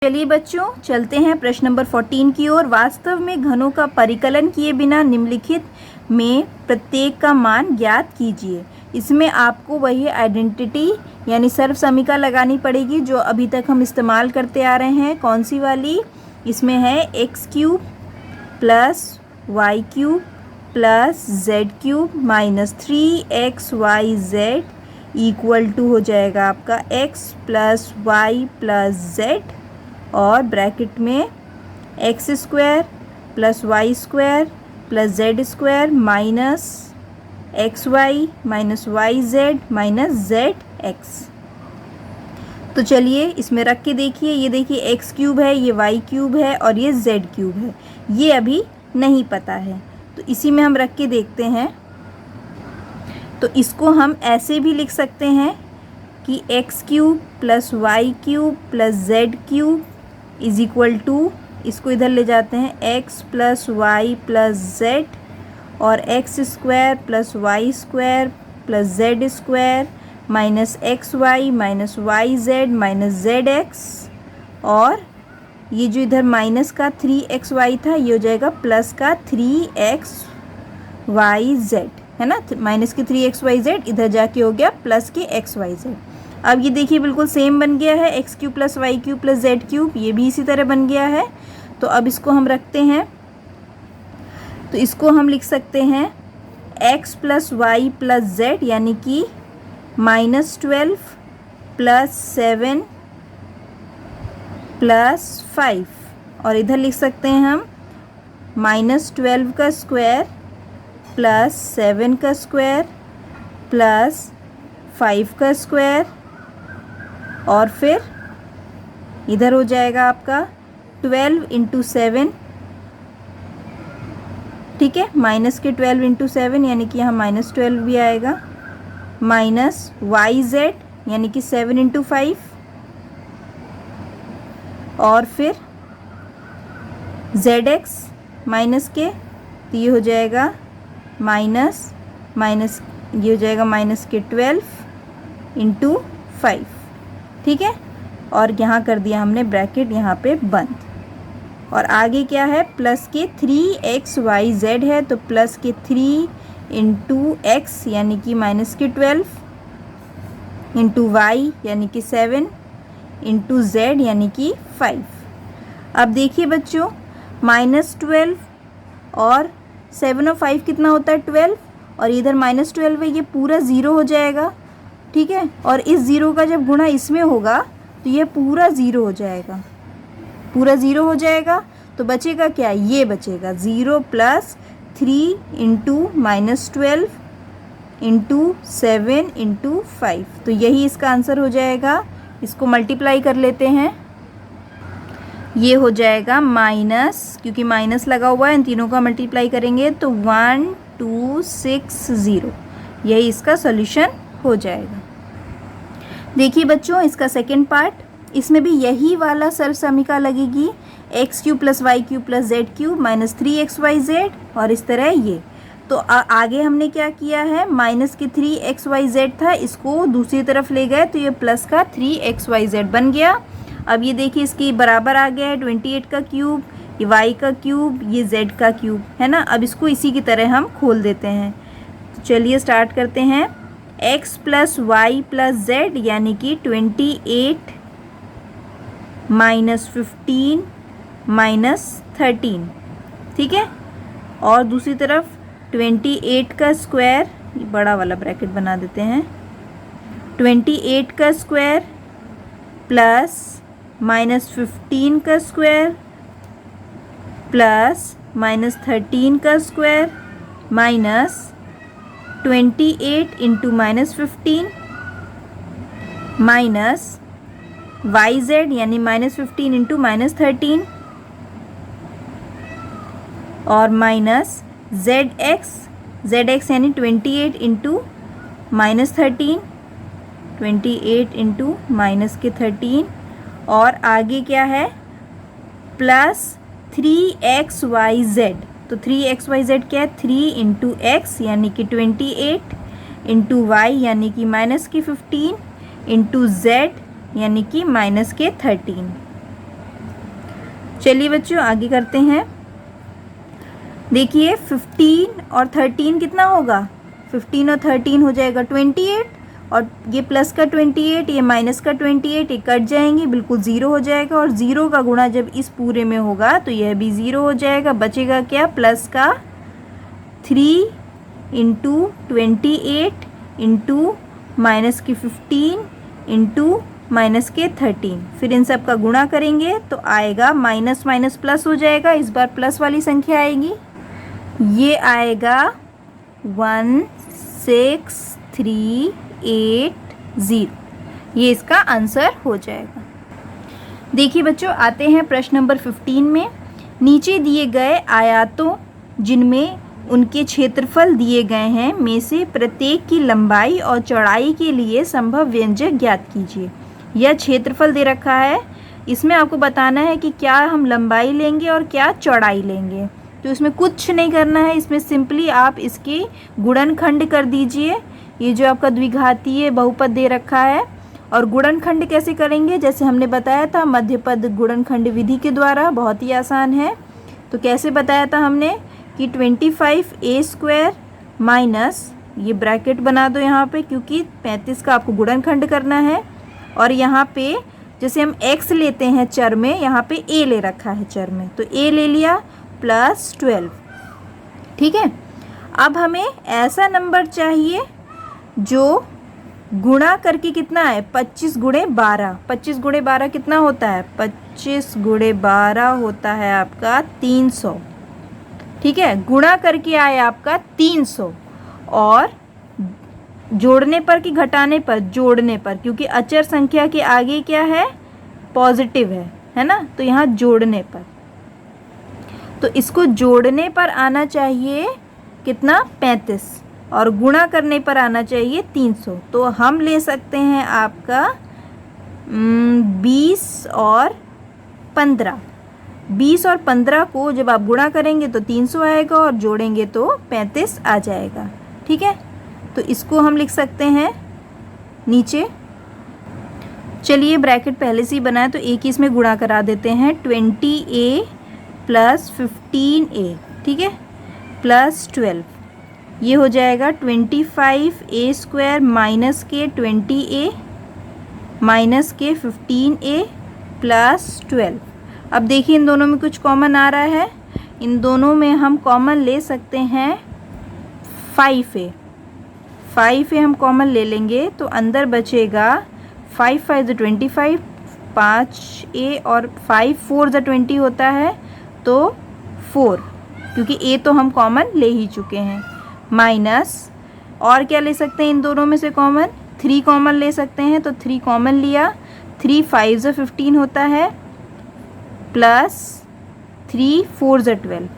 चलिए बच्चों, चलते हैं प्रश्न नंबर 14 की ओर। वास्तव में घनों का परिकलन किए बिना निम्नलिखित में प्रत्येक का मान ज्ञात कीजिए। इसमें आपको वही आइडेंटिटी यानी सर्व समीकरण लगानी पड़ेगी जो अभी तक हम इस्तेमाल करते आ रहे हैं। कौन सी वाली? इसमें है x cube plus Y cube plus Z cube minus 3xyz equal to हो जाएगा आपका x plus Y plus Z और ब्रैकेट में x square plus Y square plus Z square minus x Y minus Y Z minus Z x. तो चलिए इसमें रख के देखिए, ये देखिए एक्स क्यूब है, ये वाई क्यूब है और ये जेड क्यूब है। ये अभी नहीं पता है तो इसी में हम रख के देखते हैं। तो इसको हम ऐसे भी लिख सकते हैं कि X cube plus Y cube plus Z cube is equal to, इसको इधर ले जाते हैं, x plus Y plus Z और X square plus Y square plus Z square minus x Y minus Y Z minus Z X. और ये जो इधर माइनस का 3xy था ये हो जाएगा प्लस का 3xyz, है ना। माइनस के 3xyz इधर जाके हो गया प्लस के xyz। अब ये देखिए बिल्कुल सेम बन गया है, x cube plus Y cube plus Z cube, ये भी इसी तरह बन गया है। तो अब इसको हम रखते हैं, तो इसको हम लिख सकते हैं x plus Y plus z यानी कि -12 प्लस 7 प्लस 5 और इधर लिख सकते हैं हम -12 का स्क्वायर प्लस 7 का स्क्वायर प्लस 5 का स्क्वायर और फिर इधर हो जाएगा आपका 12 इंटू 7, ठीक है, माइनस के 12 इंटू 7 यानी कि यहाँ -12 भी आएगा, माइनस वाई जेड यानी कि 7 इंटू 5 और फिर जेड एक्स माइनस के, तो ये हो जाएगा माइनस ये हो जाएगा माइनस के 12 इंटू 5, ठीक है। और यहाँ कर दिया हमने ब्रैकेट यहाँ पे बंद। और आगे क्या है, प्लस के 3xyz है तो प्लस के 3 इंटू एक्स यानी कि माइनस के 12 इंटू वाई यानी कि 7 इंटू जेड यानी कि 5। अब देखिए बच्चों, -12 और 7 और 5 कितना होता है 12 और इधर -12 है, ये पूरा ज़ीरो हो जाएगा, ठीक है। और इस ज़ीरो का जब गुणा इसमें होगा तो ये पूरा ज़ीरो हो जाएगा, पूरा ज़ीरो हो जाएगा। तो बचेगा क्या, ये बचेगा 0 प्लस 3 इंटू -12 इंटू 7 इंटू 5। तो यही इसका आंसर हो जाएगा। इसको मल्टीप्लाई कर लेते हैं, ये हो जाएगा माइनस, क्योंकि माइनस लगा हुआ है, इन तीनों का मल्टीप्लाई करेंगे तो 1260, यही इसका सॉल्यूशन हो जाएगा। देखिए बच्चों इसका सेकंड पार्ट, इसमें भी यही वाला सर्व समीकरण लगेगी, x cube plus Y cube plus Z cube minus 3xyz और इस तरह ये। तो आगे हमने क्या किया है, माइनस के 3xyz था, इसको दूसरी तरफ ले गए तो ये प्लस का 3xyz बन गया। अब ये देखिए इसकी बराबर आ गया है 28 का क्यूब, ये y का क्यूब, ये z का क्यूब, है ना। अब इसको इसी की तरह हम खोल देते हैं। तो चलिए स्टार्ट करते हैं, x plus Y plus z यानी कि 28 माइनस 15 माइनस 13, ठीक है। और दूसरी तरफ 28 का स्क्वायर, बड़ा वाला ब्रैकेट बना देते हैं, 28 का स्क्वायर प्लस -15 का स्क्वायर प्लस -13 का square minus 28 into -15 minus Y z यानी -15 इंटू -13 और माइनस जेड एक्स यानी 28 इंटू -13, 28 इंटू माइनस के 13 और आगे क्या है प्लस 3xyz। तो 3xyz क्या है, 3 इंटू एक्स यानी कि 28 इंटू वाई यानी कि माइनस की 15 इंटू जेड यानी कि -13। चलिए बच्चों आगे करते हैं। देखिए 15 और 13 कितना होगा, 15 और 13 हो जाएगा 28, और ये प्लस का 28, ये माइनस का 28, ये कट जाएंगे, बिल्कुल ज़ीरो हो जाएगा। और ज़ीरो का गुणा जब इस पूरे में होगा तो यह भी ज़ीरो हो जाएगा। बचेगा क्या, प्लस का 3 इंटू 28 इंटू माइनस की 15 इंटू माइनस के 13। फिर इन सब का गुणा करेंगे तो आएगा माइनस माइनस प्लस हो जाएगा। इस बार प्लस वाली संख्या आएगी, ये आएगा 16380। ये इसका आंसर हो जाएगा। देखिए बच्चों आते हैं प्रश्न नंबर 15 में। नीचे दिए गए आयतों जिनमें उनके क्षेत्रफल दिए गए हैं में से प्रत्येक की लंबाई और चौड़ाई के लिए संभव व्यंजक ज्ञात कीजिए। यह क्षेत्रफल दे रखा है, इसमें आपको बताना है कि क्या हम लंबाई लेंगे और क्या चौड़ाई लेंगे। तो इसमें कुछ नहीं करना है, इसमें सिंपली आप इसके गुणनखंड कर दीजिए। ये जो आपका द्विघातीय बहुपद दे रखा है, और गुणनखंड कैसे करेंगे, जैसे हमने बताया था मध्यपद गुणनखंड विधि के द्वारा, बहुत ही आसान है। तो कैसे बताया था हमने कि 25a² माइनस, ये ब्रैकेट बना दो यहाँ पे क्योंकि 35 का आपको गुणनखंड करना है। और यहाँ पे जैसे हम x लेते हैं चर में, यहाँ पे a ले रखा है चर में, तो a ले लिया प्लस 12। ठीक है, अब हमें ऐसा नंबर चाहिए जो गुणा करके कितना है, 25 गुणे 12। 25 गुणे 12 कितना होता है, 25 गुणे 12 होता है आपका 300। ठीक है, गुणा करके आया आपका 300, और जोड़ने पर कि घटाने पर, जोड़ने पर, क्योंकि अचर संख्या के आगे क्या है, पॉजिटिव है ना, तो यहाँ जोड़ने पर। तो इसको जोड़ने पर आना चाहिए कितना, 35, और गुणा करने पर आना चाहिए 300। तो हम ले सकते हैं आपका 20 और 15। 20 और 15 को जब आप गुणा करेंगे तो 300 आएगा, और जोड़ेंगे तो 35 आ जाएगा। ठीक है, तो इसको हम लिख सकते हैं नीचे। चलिए ब्रैकेट पहले से ही बनाया तो एक ही इसमें गुणा करा देते हैं, 20a प्लस 15a, ठीक है, प्लस 12। ये हो जाएगा 25a² माइनस के 20a माइनस के 15a प्लस 12। अब देखिए इन दोनों में कुछ कॉमन आ रहा है, इन दोनों में हम कॉमन ले सकते हैं 5a। 5a हम कॉमन ले लेंगे तो अंदर बचेगा 5 5 = 25, 5a और 5 4 = 20 होता है, तो 4, क्योंकि a तो हम कॉमन ले ही चुके हैं, माइनस, और क्या ले सकते हैं इन दोनों में से कॉमन, 3 कॉमन ले सकते हैं, तो 3 कॉमन लिया, 3 5 = 15 होता है, प्लस 3 4 = 12।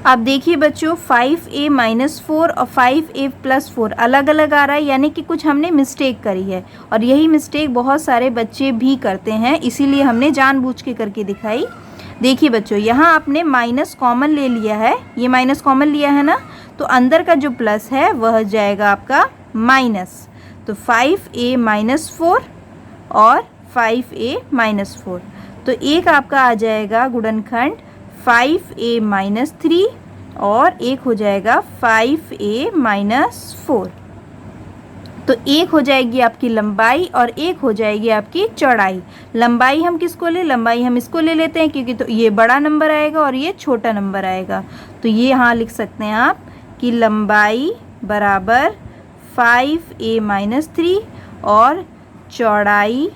अब देखिए बच्चों 5a - 4 और 5a + 4 अलग अलग आ रहा है, यानी कि कुछ हमने मिस्टेक करी है, और यही मिस्टेक बहुत सारे बच्चे भी करते हैं, इसीलिए हमने जानबूझ के करके दिखाई। देखिए बच्चों यहाँ आपने माइनस कॉमन ले लिया है, ये माइनस कॉमन लिया है ना, तो अंदर का जो प्लस है वह जाएगा आपका माइनस, तो 5a - 4 और 5a - 4, तो एक आपका आ जाएगा गुणनखंड 5a - 3, और एक हो जाएगा 5a - 4। तो एक हो जाएगी आपकी लंबाई और एक हो जाएगी आपकी चौड़ाई। लंबाई हम किसको ले, लंबाई हम इसको ले लेते हैं क्योंकि तो ये बड़ा नंबर आएगा और ये छोटा नंबर आएगा, तो ये यहाँ लिख सकते हैं आप कि लंबाई बराबर 5a - 3 और चौड़ाई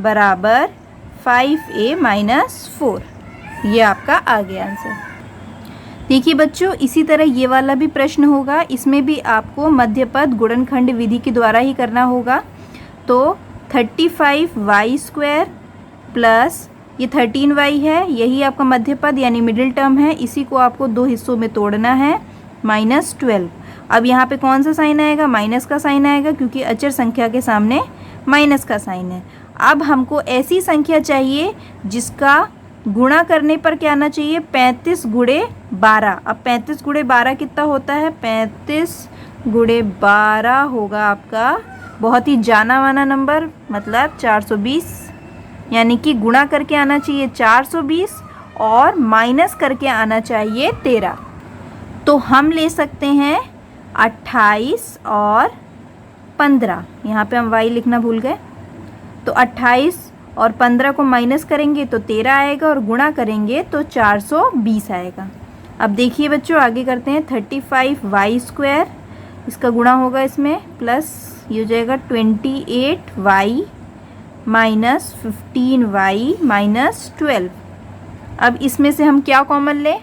बराबर 5a - 4। ये आपका आ गया आंसर। देखिए बच्चों इसी तरह ये वाला भी प्रश्न होगा, इसमें भी आपको मध्यपद गुणनखंड विधि के द्वारा ही करना होगा। तो 35y² प्लस ये 13y है, यही आपका मध्यपद यानी मिडिल टर्म है, इसी को आपको 2 हिस्सों में तोड़ना है, -12। अब यहाँ पे कौन सा साइन आएगा, माइनस का साइन आएगा, क्योंकि अचर संख्या के सामने माइनस का साइन है। अब हमको ऐसी संख्या चाहिए जिसका गुणा करने पर क्या आना चाहिए, 35 × 12। अब 35 × 12 कितना होता है, 35 × 12 होगा आपका बहुत ही जाना माना नंबर, मतलब 420। यानी कि गुणा करके आना चाहिए 420 और माइनस करके आना चाहिए 13। तो हम ले सकते हैं 28 और 15। यहाँ पे हम y लिखना भूल गए। तो 28 और 15 को माइनस करेंगे तो 13 आएगा और गुणा करेंगे तो 420 आएगा। अब देखिए बच्चों आगे करते हैं। 35y², इसका गुणा होगा इसमें, प्लस ये हो जाएगा 28y माइनस 15y माइनस 12। अब इसमें से हम क्या कॉमन लें?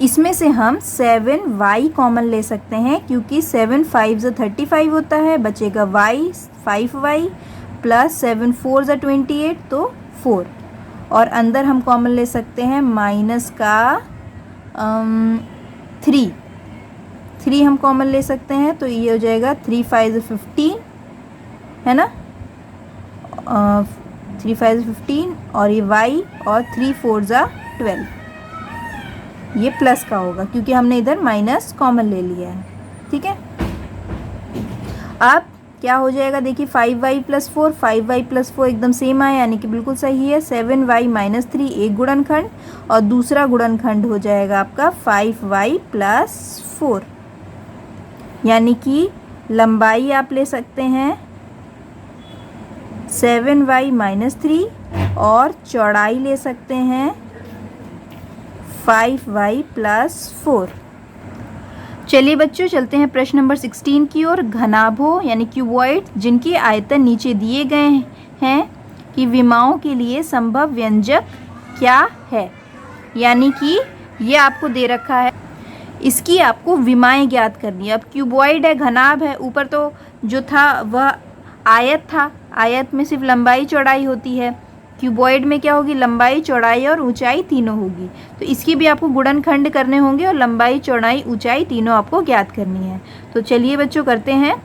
इसमें से हम 7y कॉमन ले सकते हैं, क्योंकि 7 5 35 होता है, बचेगा y 5y प्लस 7 4 28 तो 4। और अंदर हम कॉमन ले सकते हैं माइनस का 3 हम कॉमन ले सकते हैं, तो ये हो जाएगा 3 5 15 है ना, 3 5 15 और ये y और 3 4 12, ये प्लस का होगा क्योंकि हमने इधर माइनस कॉमन ले लिया है। ठीक है, अब क्या हो जाएगा देखिए, 5y प्लस 4, 5y प्लस 4 एकदम सेम आया यानी कि बिल्कुल सही है। 7y माइनस 3 एक गुणनखंड और दूसरा गुणनखंड हो जाएगा आपका 5y प्लस 4, यानी कि लंबाई आप ले सकते हैं 7y माइनस 3 और चौड़ाई ले सकते हैं 5y प्लस 4। चलिए बच्चों चलते हैं प्रश्न नंबर 16 की ओर। घनाभों यानी क्यूबॉइड जिनके आयतन नीचे दिए गए हैं कि विमाओं के लिए संभव व्यंजक क्या है, यानी कि ये आपको दे रखा है, इसकी आपको विमाएं ज्ञात करनी है। अब क्यूबॉइड है, घनाभ है, ऊपर तो जो था वह आयत था, आयत में सिर्फ लंबाई चौड़ाई होती है, क्यूबॉइड में क्या होगी, लंबाई चौड़ाई और ऊंचाई तीनों होगी। तो इसके भी आपको गुणनखंड करने होंगे और लंबाई चौड़ाई ऊंचाई तीनों आपको ज्ञात करनी है। तो चलिए बच्चों करते हैं।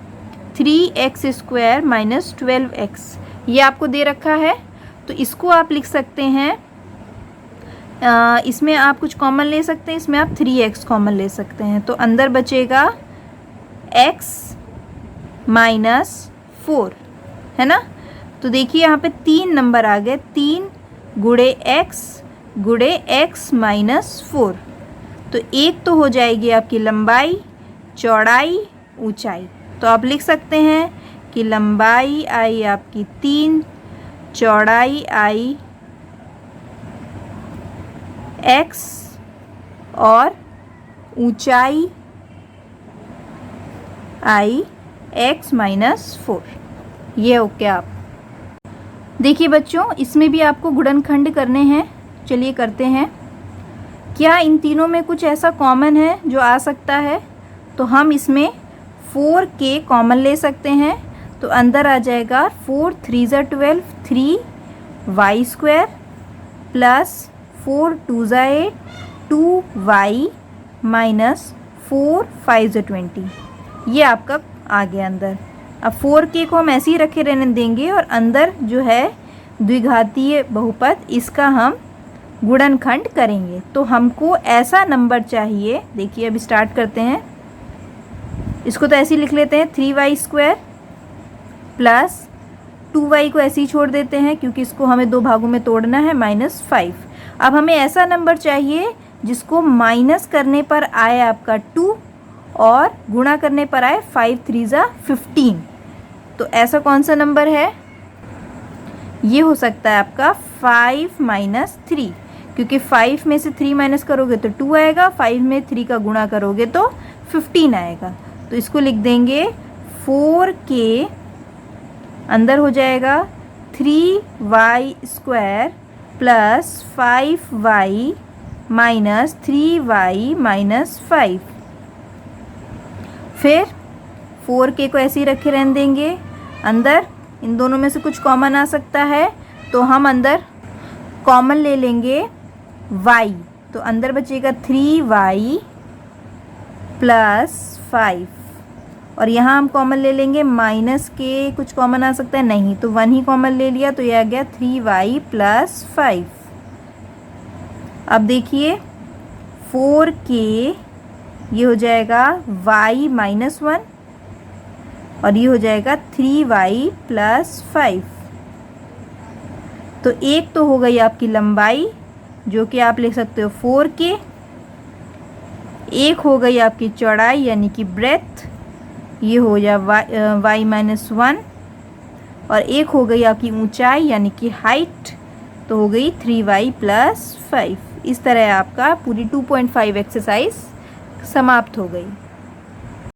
3x² माइनस 12x ये आपको दे रखा है, तो इसको आप लिख सकते हैं, इसमें आप कुछ कॉमन ले सकते हैं, इसमें आप 3x कॉमन ले सकते हैं, तो अंदर बचेगा x माइनस 4 है ना। तो देखिए यहाँ पे 3 नंबर आ गए, 3 गुणे x माइनस 4, तो एक तो हो जाएगी आपकी लंबाई चौड़ाई ऊंचाई। तो आप लिख सकते हैं कि लंबाई आई आपकी 3, चौड़ाई आई x और ऊंचाई आई x माइनस 4। ये ओके। आप देखिए बच्चों इसमें भी आपको गुणनखंड करने हैं, चलिए करते हैं। क्या इन तीनों में कुछ ऐसा कॉमन है जो आ सकता है? तो हम इसमें 4k कॉमन ले सकते हैं, तो अंदर आ जाएगा 4 3 12 3y² प्लस 4 2 8 2y माइनस 4 5 20, ये आपका आ गया अंदर। अब 4k को हम ऐसे ही रखे रहने देंगे और अंदर जो है द्विघातीय बहुपद इसका हम गुणनखंड करेंगे। तो हमको ऐसा नंबर चाहिए, देखिए अब स्टार्ट करते हैं। इसको तो ऐसे ही लिख लेते हैं 3y² प्लस 2y को ऐसे ही छोड़ देते हैं क्योंकि इसको हमें दो भागों में तोड़ना है, माइनस 5। अब हमें ऐसा नंबर चाहिए जिसको माइनस करने पर आए आपका 2 और गुणा करने पर आए 5 3 15। तो ऐसा कौन सा नंबर है? ये हो सकता है आपका 5 माइनस 3, क्योंकि 5 में से 3 माइनस करोगे तो 2 आएगा, 5 में 3 का गुणा करोगे तो 15 आएगा। तो इसको लिख देंगे 4k अंदर हो जाएगा 3y² plus 5y minus 3y minus 5। फिर 4k को ऐसे ही रखे रहने देंगे, अंदर इन दोनों में से कुछ कॉमन आ सकता है, तो हम अंदर कॉमन ले लेंगे y, तो अंदर बचेगा 3y प्लस 5 और यहाँ हम कॉमन ले लेंगे माइनस के, कुछ कॉमन आ सकता है नहीं, तो 1 ही कॉमन ले लिया, तो यह आ गया 3y प्लस 5। अब देखिए 4k ये हो जाएगा y माइनस 1 और ये हो जाएगा 3y प्लस 5। तो एक तो हो गई आपकी लंबाई जो कि आप लिख सकते हो 4k, एक हो गई आपकी चौड़ाई यानी कि ब्रेथ, ये हो जा y-1, और एक हो गई आपकी ऊंचाई यानी कि हाइट, तो हो गई 3y + 5। इस तरह आपका पूरी 2.5 एक्सरसाइज समाप्त हो गई।